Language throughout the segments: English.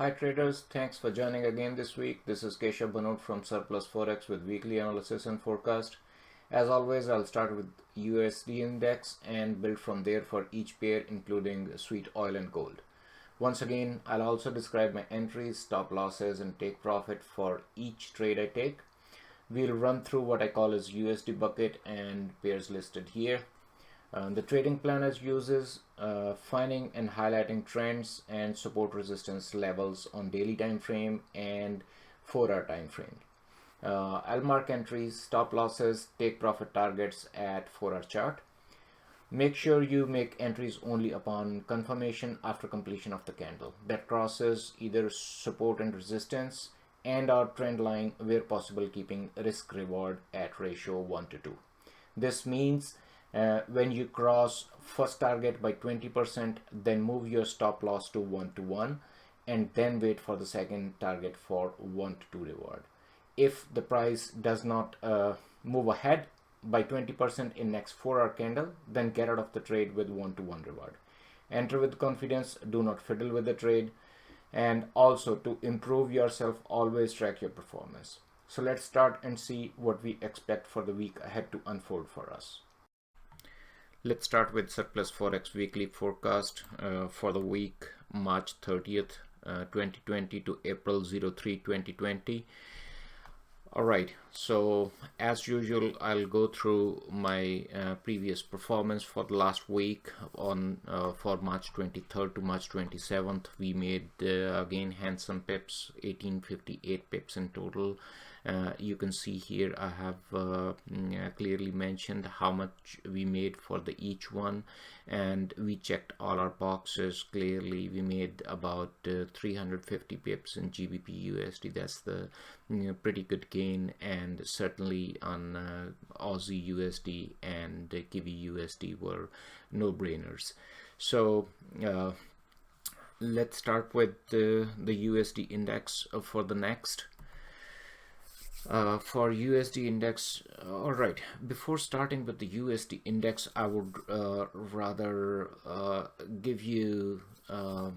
Hi traders, thanks for joining again this week. This is Keshav from Surplus Forex with weekly analysis and forecast. As always, I'll start with USD Index and build from there for each pair, including Crude Oil and Gold. Once again, I'll also describe my entries, stop losses, and take profit for each trade I take. We'll run through what I call as USD Bucket and pairs listed here. The trading plan as uses finding and highlighting trends and support resistance levels on daily time frame and 4-hour time frame. I'll mark entries, stop losses, take profit targets at 4-hour chart. Make sure you make entries only upon confirmation after completion of the candle that crosses either support and resistance and our trend line where possible, keeping risk reward at ratio 1:2. This means when you cross first target by 20%, then move your stop loss to 1:1 and then wait for the second target for 1:2 reward. If the price does not move ahead by 20% in next 4-hour candle, then get out of the trade with 1:1 reward. Enter with confidence, do not fiddle with the trade, and also to improve yourself, always track your performance. So let's start and see what we expect for the week ahead to unfold for us. Let's start with Surplus Forex weekly forecast for the week March 30th, 2020 to April 03, 2020. Alright, so as usual, I'll go through my previous performance for the last week on for March 23rd to March 27th. We made again handsome pips, 1858 pips in total. You can see here I have clearly mentioned how much we made for the each one, and we checked all our boxes clearly. We made about 350 pips in GBPUSD. That's the pretty good gain, and certainly on Aussie USD and Kiwi USD were no-brainers. So let's start with the USD index for the next. For USD index, all right, before starting with the USD index, I would rather give you a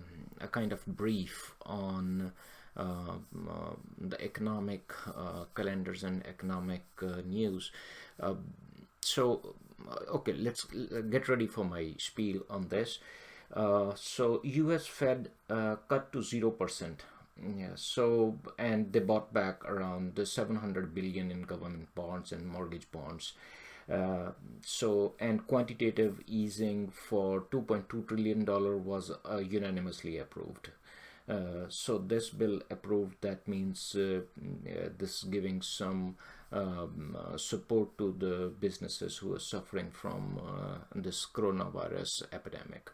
kind of brief on the economic calendars and economic news. Okay, let's get ready for my spiel on this. So US Fed cut to 0%. Yeah, so, and they bought back around the 700 billion in government bonds and mortgage bonds. And quantitative easing for $2.2 trillion was unanimously approved. So this bill approved, that means this giving some support to the businesses who are suffering from this coronavirus epidemic.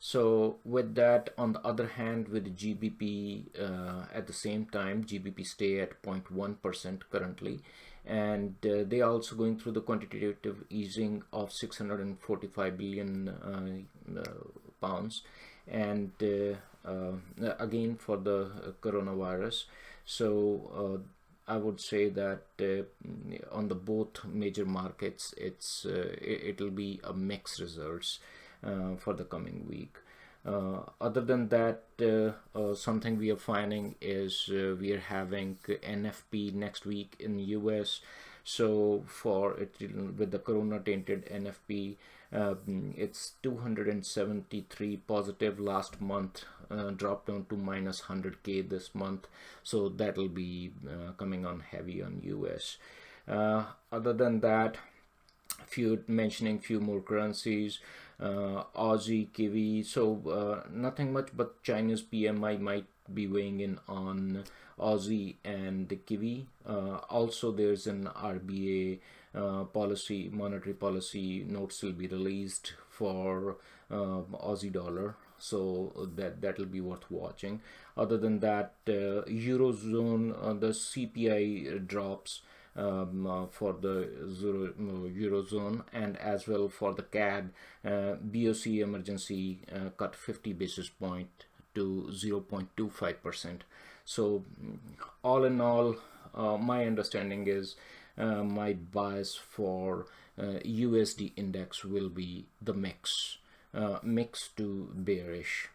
So with that, on the other hand, with GBP at the same time, GBP stay at 0.1% currently, and they are also going through the quantitative easing of 645 billion pounds, and again for the coronavirus. So I would say that on the both major markets, it'll be a mixed results for the coming week. Other than that, something we are finding is we are having NFP next week in the US. So for it, with the corona tainted NFP, it's 273 positive last month, dropped down to minus 100K this month. So that'll be coming on heavy on US. Other than that, mentioning few more currencies. Aussie, Kiwi, so nothing much, but China's PMI might be weighing in on Aussie and the Kiwi. Also there's an RBA policy, monetary policy notes will be released for Aussie dollar, so that'll be worth watching. Other than that, Eurozone, the CPI drops for the Eurozone, and as well for the CAD, BOC emergency cut 50 basis point to 0.25%. So all in all, my understanding is my bias for USD index will be the mix to bearish.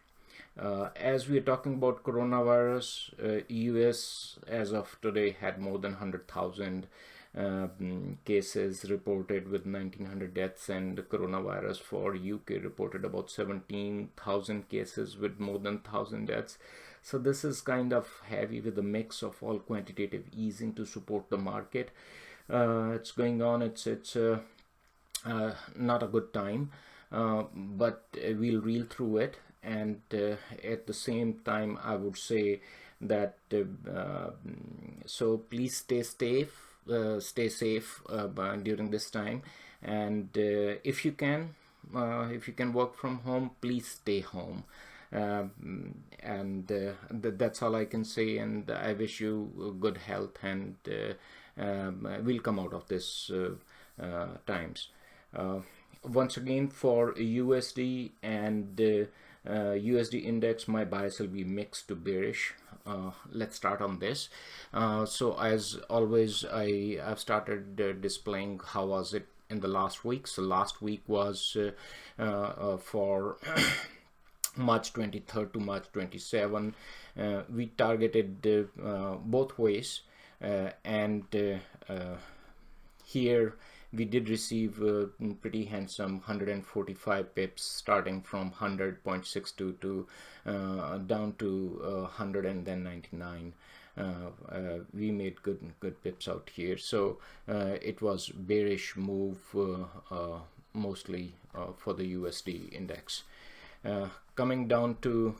As we are talking about coronavirus, US as of today had more than 100,000 cases reported with 1900 deaths, and the coronavirus for UK reported about 17,000 cases with more than 1,000 deaths. So this is kind of heavy with a mix of all quantitative easing to support the market. It's going on. It's not a good time, but we'll reel through it. And at the same time, I would say that so please stay safe during this time, and if you can work from home, please stay home. And that's all I can say, and I wish you good health, and we'll come out of this times. Once again, for USD and USD index, my bias will be mixed to bearish. Let's start on this. So as always, I've started displaying how was it in the last week. So last week was for March 23rd to March 27. We targeted both ways, and here we did receive pretty handsome 145 pips, starting from 100.62 to down to 100 and then 99. We made good pips out here. So it was bearish move mostly for the USD index. Coming down to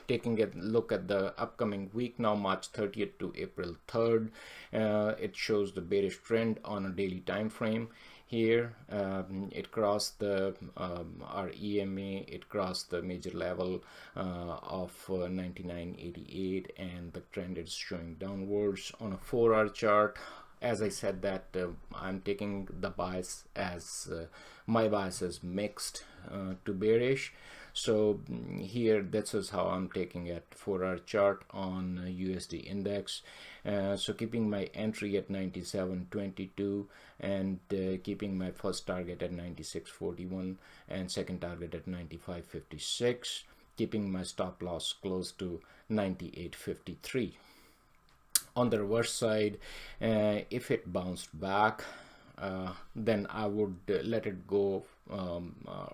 taking a look at the upcoming week now, March 30th to April 3rd, it shows the bearish trend on a daily time frame. Here it crossed the our EMA, it crossed the major level of 99.88, and the trend is showing downwards on a 4-hour chart. As I said that I'm taking the bias as my bias is mixed to bearish. So here this is how I'm taking it 4-hour chart on USD index. So keeping my entry at 97.22 and keeping my first target at 96.41 and second target at 95.56, keeping my stop loss close to 98.53. On the reverse side, if it bounced back, then I would let it go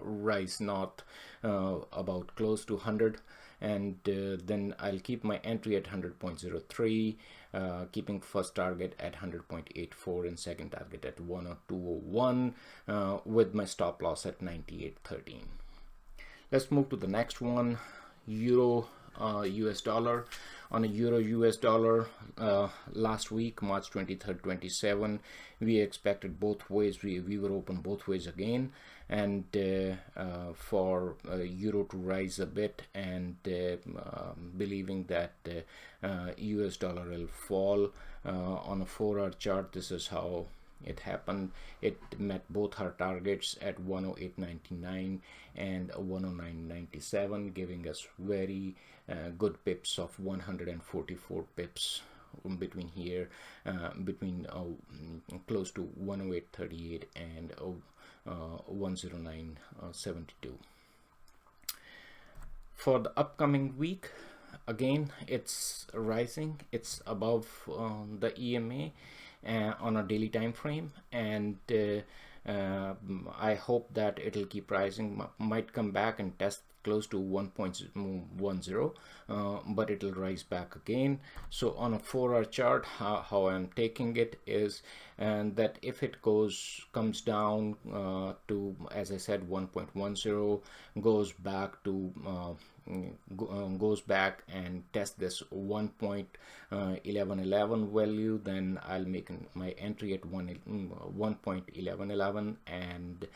rise north about close to 100, and then I'll keep my entry at 100.03, keeping first target at 100.84 and second target at 102.01 with my stop loss at 98.13. Let's move to the next one, Euro US dollar. On a Euro US dollar, last week, March 23rd, 27, we expected both ways. We were open both ways again, and for Euro to rise a bit, and believing that US dollar will fall. On a 4-hour chart, this is how it happened. It met both our targets at 108.99 and 109.97, giving us very good pips of 144 pips between here, between close to 108.38 and 109.72. For the upcoming week, again it's rising. It's above the EMA on a daily time frame, and I hope that it'll keep rising. Might come back and test close to 1.10, but it'll rise back again. So on a 4-hour chart, how I'm taking it is that if it comes down to, as I said, 1.10, goes back to goes back and test this 1.1111 value, then I'll make my entry at 1.1111 and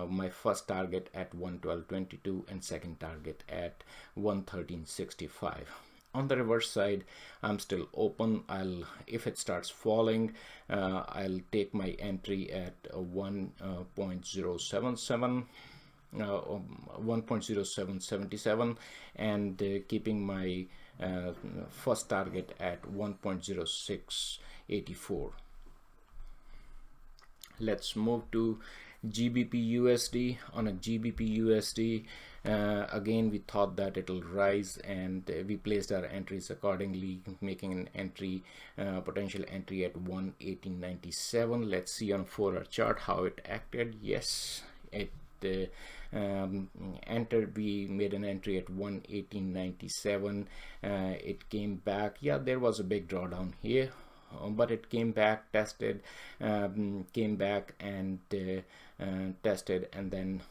my first target at 112.22 and second target at 113.65. On the reverse side, I'm still open. If it starts falling, I'll take my entry at 1.077. 1.0777 and keeping my first target at 1.0684. Let's move to GBPUSD. On a GBPUSD, again we thought that it'll rise, and we placed our entries accordingly, making an entry, potential entry at 118.97. let's see on 4-hour chart how it acted. Yes, it entered. We made an entry at 118.97. It came back. Yeah, there was a big drawdown here, but it came back, tested, came back and tested, and then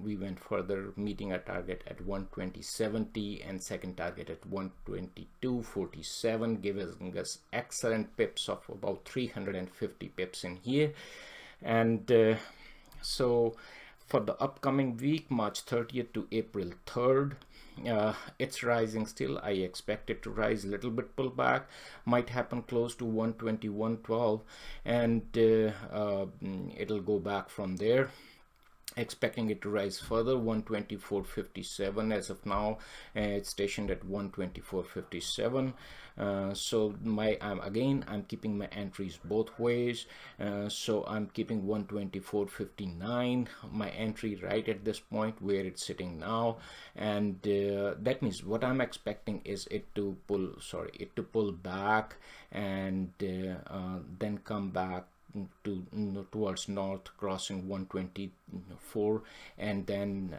we went further, meeting a target at 120.70 and second target at 122.47, giving us excellent pips of about 350 pips in here. And so for the upcoming week, March 30th to April 3rd, it's rising still. I expect it to rise a little bit, pull back, might happen close to 121.12, and it'll go back from there. Expecting it to rise further, 124.57. as of now it's stationed at 124.57. So I'm keeping my entries both ways. So I'm keeping 124.59 my entry right at this point where it's sitting now, and that means what I'm expecting is it to pull back and then come back to towards north, crossing 124, and then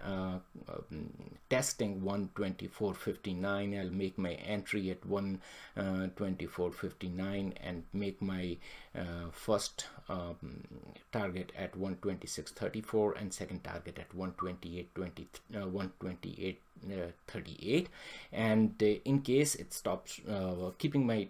testing 124.59. I'll make my entry at 124.59 and make my first target at 126.34 and second target at 128.38. And in case it stops, keeping my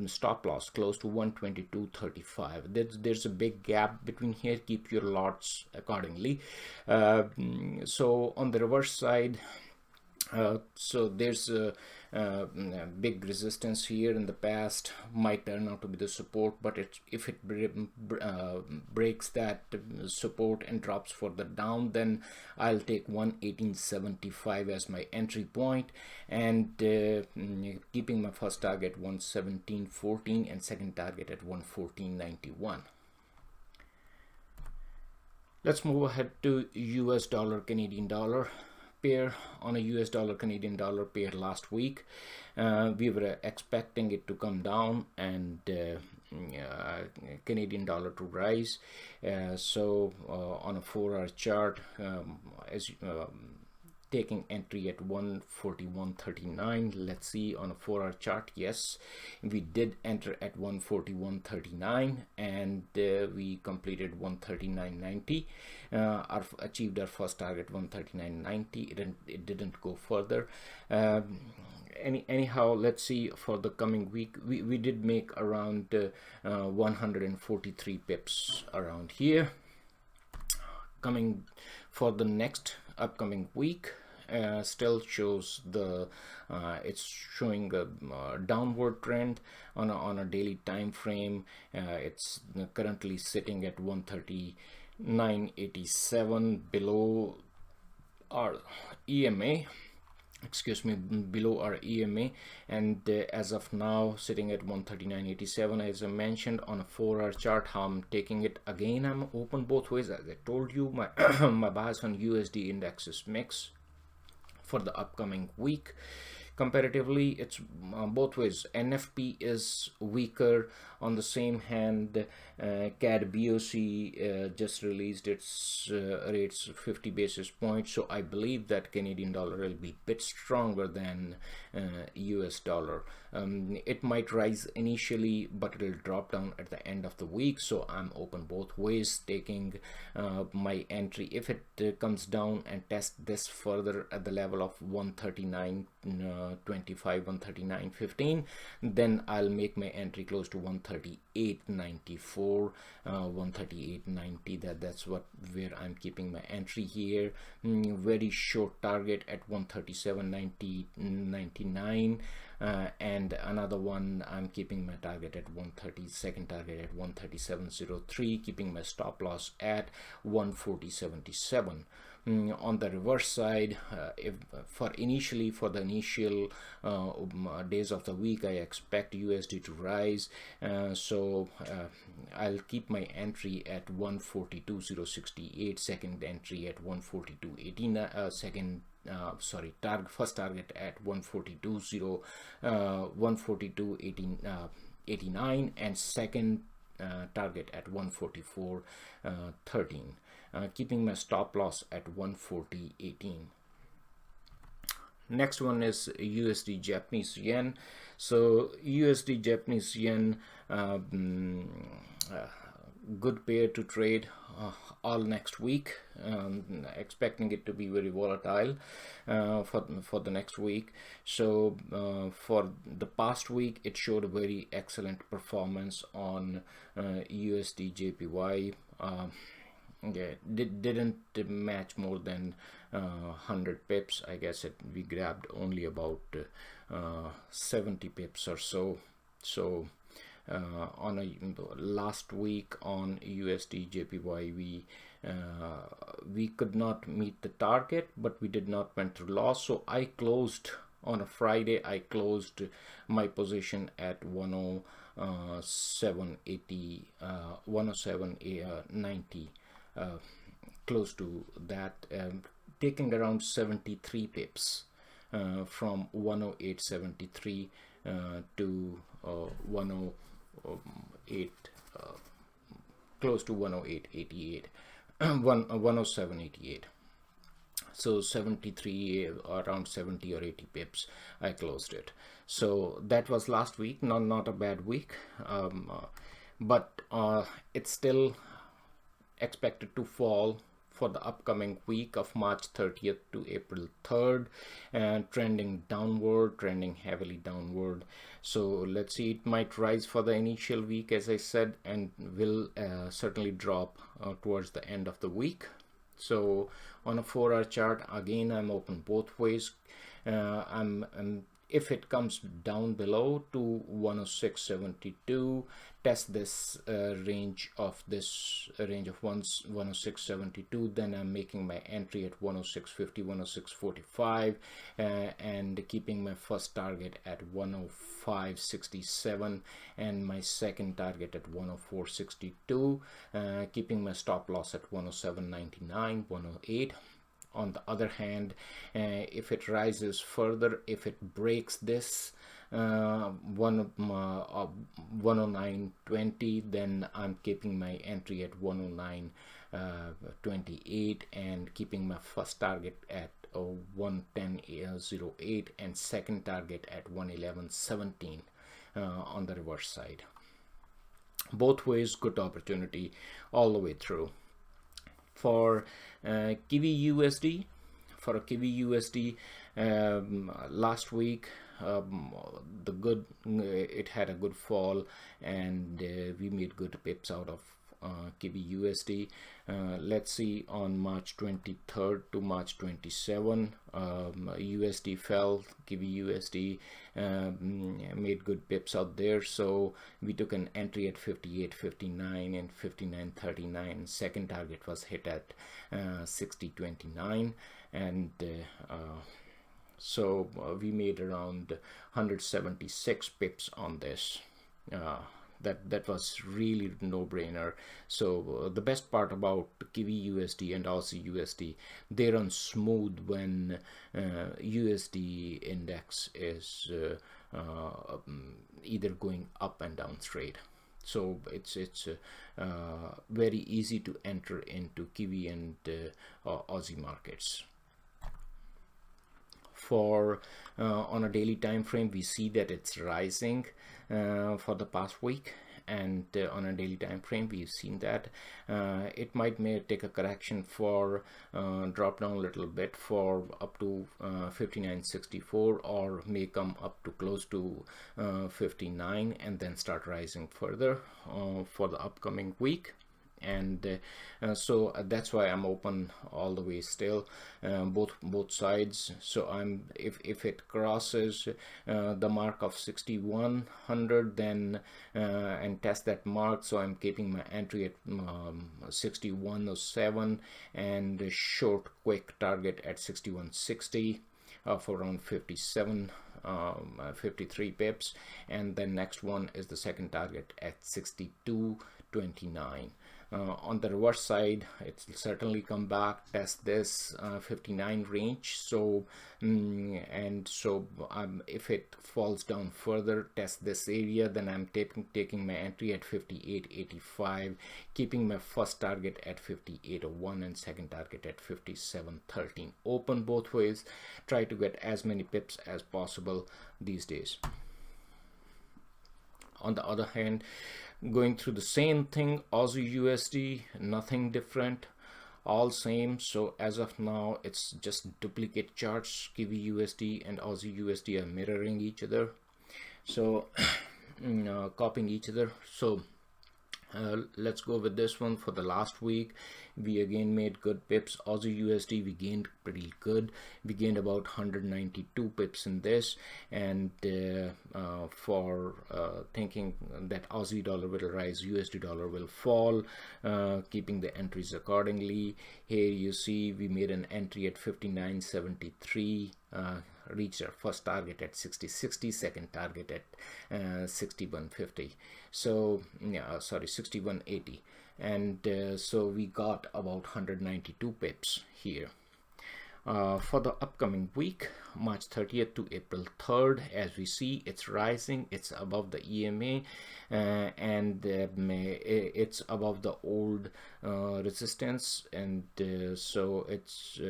stop loss close to 122.35. There's a big gap between here. Keep your lots accordingly. So on the reverse side, so there's a big resistance here in the past, might turn out to be the support, but if it breaks that support and drops further down, then I'll take 118.75 as my entry point, and keeping my first target 117.14 and second target at 114.91. Let's move ahead to US dollar Canadian dollar pair. On a US dollar Canadian dollar pair last week, we were expecting it to come down and Canadian dollar to rise. So on a 4-hour chart, taking entry at 141.39. let's see on a 4-hour chart. Yes, we did enter at 141.39 and we completed 139.90. Achieved our first target 139.90. It didn't go further. Anyhow, let's see for the coming week. We did make around 143 pips around here. Coming for the next upcoming week, still shows the it's showing a downward trend on a daily time frame. It's currently sitting at 139.87, below our EMA, below our EMA, and as of now sitting at 139.87. as I mentioned on a 4-hour chart, how I'm taking it. Again, I'm open both ways. As I told you, my my bias on USD index is mixed for the upcoming week. Comparatively, it's both ways. NFP is weaker. On the same hand, CAD BOC just released its rates 50 basis points, so I believe that Canadian dollar will be a bit stronger than US dollar. It might rise initially, but it will drop down at the end of the week, so I'm open both ways, taking my entry. If it comes down and tests this further at the level of 139.25, 139.15, then I'll make my entry close to 138.94, 138.90. That's where I'm keeping my entry here. Very short target at 137.99. And another one, I'm keeping my target at 130, second target at 137.03, keeping my stop loss at 140.77. On the reverse side, for the initial days of the week, I expect USD to rise. So I'll keep my entry at 142.068, second entry at 142.89, first target at 142.89, and second target at 144.13, keeping my stop loss at 140.18. Next one is USD Japanese yen. So USD Japanese yen, good pair to trade all next week. Expecting it to be very volatile for the next week. So for the past week, it showed a very excellent performance on USDJPY. Didn't match more than 100 pips. I guess we grabbed only about 70 pips or so. So on a last week on USDJPY, we could not meet the target, but we did not went through loss. So I closed on a Friday. I closed my position at 107.80, 107.90. Close to that, taking around 73 pips from 108.73 to 108, close to 108.88, 107.88. So 73, around 70 or 80 pips, I closed it. So that was last week. Not a bad week, but it's still expected to fall for the upcoming week of March 30th to April 3rd, and trending downward, trending heavily downward. So let's see, it might rise for the initial week, as I said, and will certainly drop towards the end of the week. So on a 4-hour chart, again, I'm open both ways. If it comes down below to 106.72, test this range of 106.72, then I'm making my entry at 106.50, 106.45, and keeping my first target at 105.67 and my second target at 104.62, keeping my stop loss at 107.99, 108. On the other hand, if it rises further, if it breaks this 109.20, then I'm keeping my entry at 109.28 and keeping my first target at 110.08 and second target at 111.17 on the reverse side. Both ways, good opportunity all the way through. For Kiwi USD, last week it had a good fall, and we made good pips out of Kiwi USD. Let's see, on March 23rd to March 27, USD fell, Kiwi USD made good pips out there. So we took an entry at 58.59 and 59.39. Second target was hit at 60.29, and so we made around 176 pips on this. That was really no-brainer. So the best part about Kiwi USD and Aussie USD, they run smooth when USD index is either going up and down straight. So it's very easy to enter into Kiwi and Aussie markets. For on a daily time frame, we see that it's rising for the past week, and on a daily time frame we've seen that it may take a correction for drop down a little bit for up to 59.64, or may come up to close to 59 and then start rising further for the upcoming week. And so that's why I'm open all the way still, both sides. So if it crosses the mark of 6100, then and test that mark, so I'm keeping my entry at 6107 and short quick target at 6160 for around 53 pips, and then next one is the second target at 62 29. On the reverse side, it's certainly come back, test this 59 range. So if it falls down further, test this area, then I'm taking my entry at 58.85, keeping my first target at 58.01 and second target at 57.13. Open both ways. Try to get as many pips as possible these days. On the other hand, going through the same thing, Aussie USD, nothing different, all same. So as of now, it's just duplicate charts. GBPUSD and Aussie USD are mirroring each other, so copying each other. So let's go with this one. For the last week, we again made good pips. Aussie USD, we gained pretty good. We gained about 192 pips in this, and for thinking that Aussie dollar will rise, USD dollar will fall, keeping the entries accordingly. Here you see we made an entry at 59.73, reached our first target at 60.60, second target at 61.50. So yeah, sorry, 61.80, and so we got about 192 pips here. For the upcoming week, March 30th to April 3rd, as we see, it's rising, it's above the EMA, and it's above the old resistance, and so it's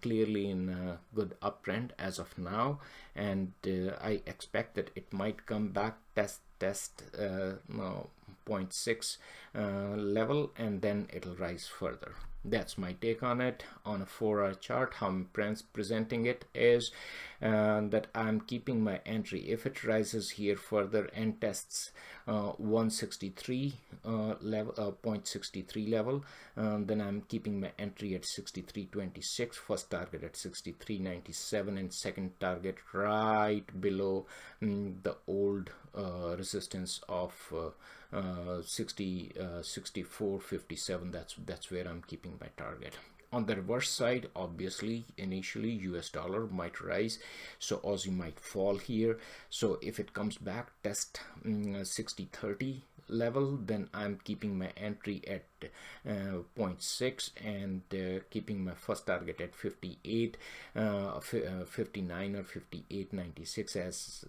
clearly in a good uptrend as of now, and I expect that it might come back, test 0.6 level, and then it'll rise further. That's my take on it. On a 4-hour chart, how I'm presenting it is that I'm keeping my entry. If it rises here further and tests 163 level, 0.63 level, then I'm keeping my entry at 63.26, first target at 63.97, and second target right below the old resistance of 64.57. That's where I'm keeping my target. On the reverse side, obviously, initially US dollar might rise, so Aussie might fall here. So if it comes back, test 60.30 level, then I'm keeping my entry at 0.6 and keeping my first target at 58, 59 or 58.96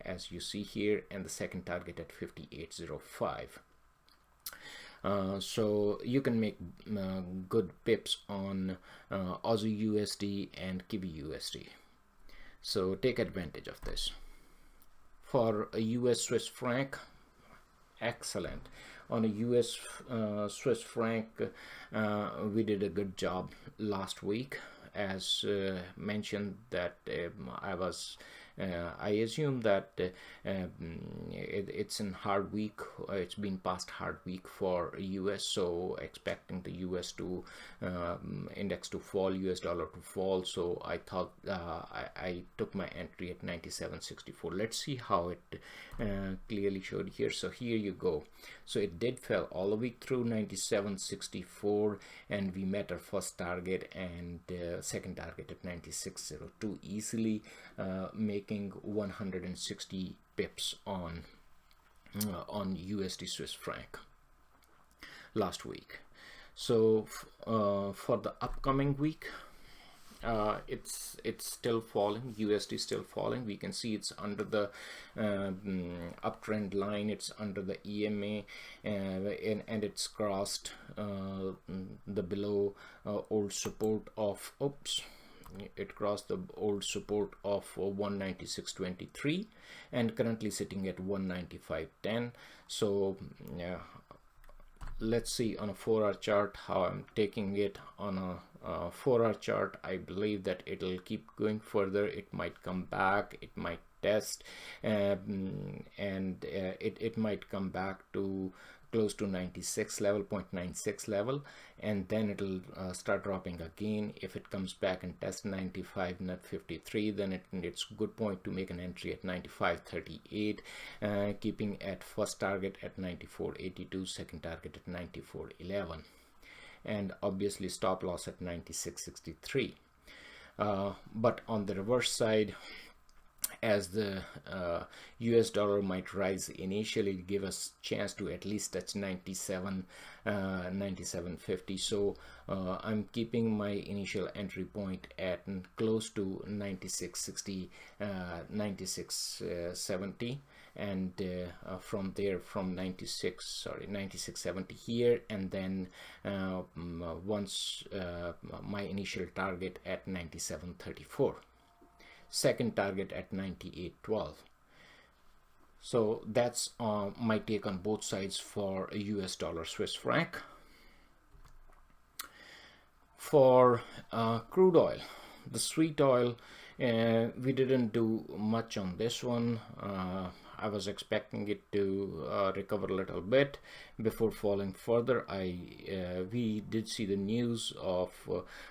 as you see here, and the second target at 58.05. So you can make good pips on Aussie USD and GBPUSD. So take advantage of this. For a US Swiss franc, excellent. On a US Swiss franc, we did a good job last week. As mentioned, that I assume that it's in hard week. It's been past hard week for US, so expecting the US to index to fall, US dollar to fall. So I thought I took my entry at 97.64. Let's see how it clearly showed here. So here you go. So it did fell all the way through 97.64, and we met our first target and second target at 96.02, easily making 160 pips on USD Swiss franc last week. So for the upcoming week, it's still falling. USD still falling. We can see it's under the uptrend line. It's under the EMA, and it's crossed the below old support of it crossed the old support of 196.23 and currently sitting at 195.10. So yeah, let's see on a 4-hour chart how I'm taking it. On a 4-hour chart, I believe that it'll keep going further. It might come back, it might test, and it might come back to close to 96 level, 0.96 level, and then it'll start dropping again. If it comes back and tests 95, not 53, then it's a good point to make an entry at 95.38, keeping at first target at 94.82, second target at 94.11, and obviously stop loss at 96.63. But on the reverse side, as the US dollar might rise initially, give us chance to at least touch 97.50. So I'm keeping my initial entry point at close to 96.60, 96.70, and from there, from 96.70 here, and then once my initial target at 97.34. Second target at 98.12. So that's my take on both sides for US dollar Swiss franc. For crude oil, the sweet oil, we didn't do much on this one. I was expecting it to recover a little bit before falling further. We did see the news of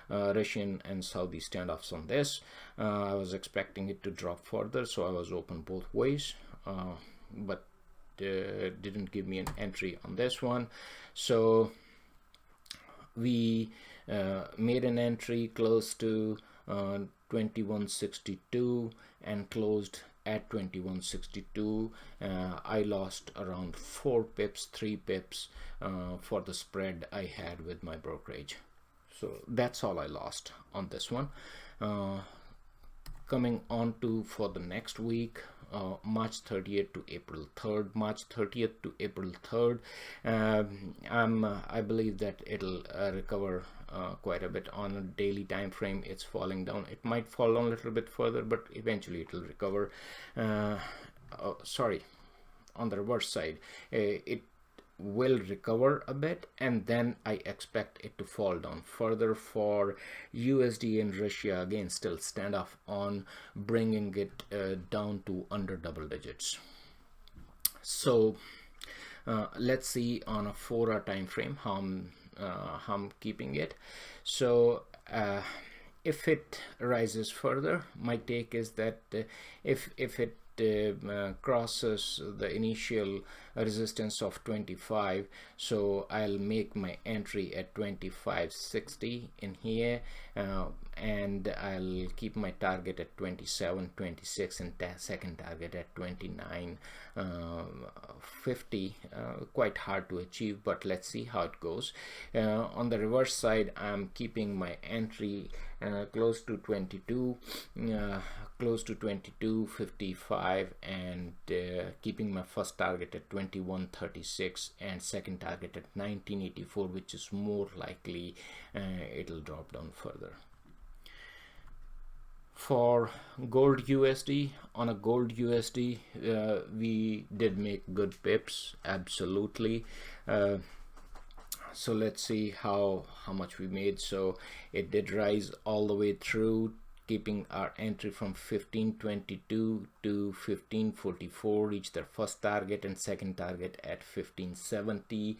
Russian and Saudi standoffs on this. I was expecting it to drop further, so I was open both ways, but didn't give me an entry on this one. So we made an entry close to 2162 and closed at 2162. I lost around 4 pips, 3 pips for the spread I had with my brokerage. So that's all I lost on this one. Coming on to for the next week, March 30th to April 3rd. March 30th to April 3rd. I believe that it'll recover quite a bit on a daily time frame. It's falling down. It might fall down a little bit further, but eventually it will recover. Sorry, on the reverse side, it will recover a bit, and then I expect it to fall down further. For USD and Russia, again, still standoff on bringing it down to under double digits. So let's see on a 4-hour time frame how I'm keeping it. So if it rises further, my take is that if it crosses the initial resistance of 25, so I'll make my entry at 25.60 in here, and I'll keep my target at 27.26 and second target at 29.50. Quite hard to achieve, but let's see how it goes. On the reverse side, I'm keeping my entry close to 22, close to 22.55, and keeping my first target at 21.36 and second target at 19.84, which is more likely it'll drop down further. For gold USD, on a gold USD, we did make good pips, absolutely. So let's see how much we made. So it did rise all the way through, keeping our entry from 1522 to 1544, reached their first target and second target at 1570.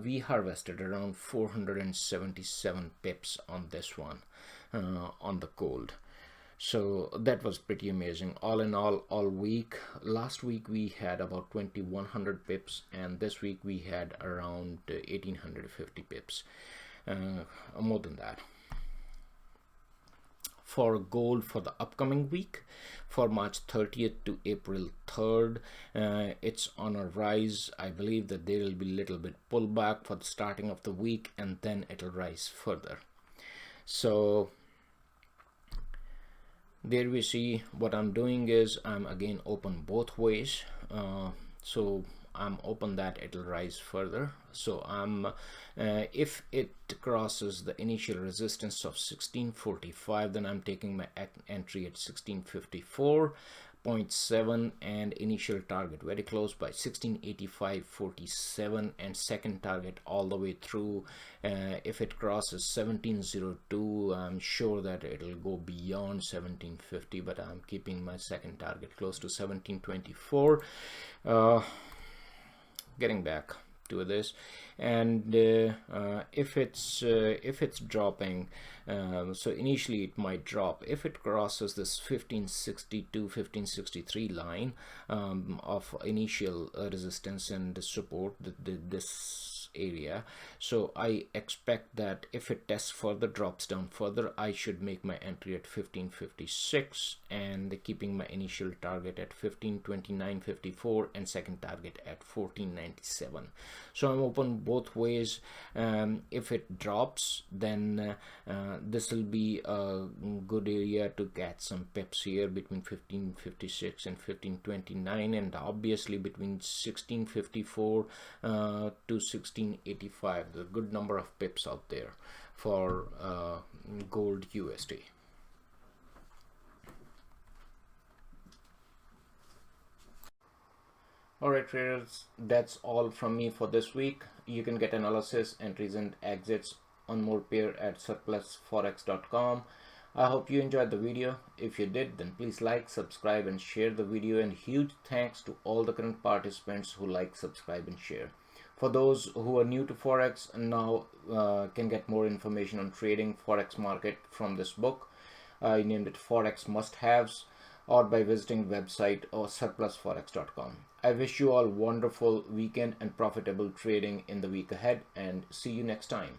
We harvested around 477 pips on this one, on the gold. So that was pretty amazing. All in all week, last week we had about 2100 pips, and this week we had around 1850 pips, more than that. For gold for the upcoming week, for March 30th to April 3rd, it's on a rise. I believe that there will be a little bit pullback for the starting of the week, and then it'll rise further. So there we see what I'm doing is I'm again open both ways. So I'm open that it'll rise further. So I'm if it crosses the initial resistance of 1645, then I'm taking my entry at 1654.7 and initial target very close by 1685.47, and second target all the way through. If it crosses 1702, I'm sure that it'll go beyond 1750, but I'm keeping my second target close to 1724. Getting back to this, and if it's dropping, so initially it might drop. If it crosses this 1562 1563 line of initial resistance and support, this area. So I expect that if it tests further, drops down further, I should make my entry at 1556 and keeping my initial target at 1529.54 and second target at 1497. So I'm open both ways. If it drops, then this will be a good area to get some pips here between 1556 and 1529, and obviously between 1654 to 1685. There's a good number of pips out there for gold USD. Alright traders, that's all from me for this week. You can get analysis, entries and exits on more pair at surplusforex.com. I hope you enjoyed the video. If you did, then please like, subscribe and share the video, and huge thanks to all the current participants who like, subscribe and share. For those who are new to Forex and now can get more information on trading Forex market from this book. I named it Forex Must-Haves, or by visiting website or surplusforex.com. I wish you all wonderful weekend and profitable trading in the week ahead, and see you next time.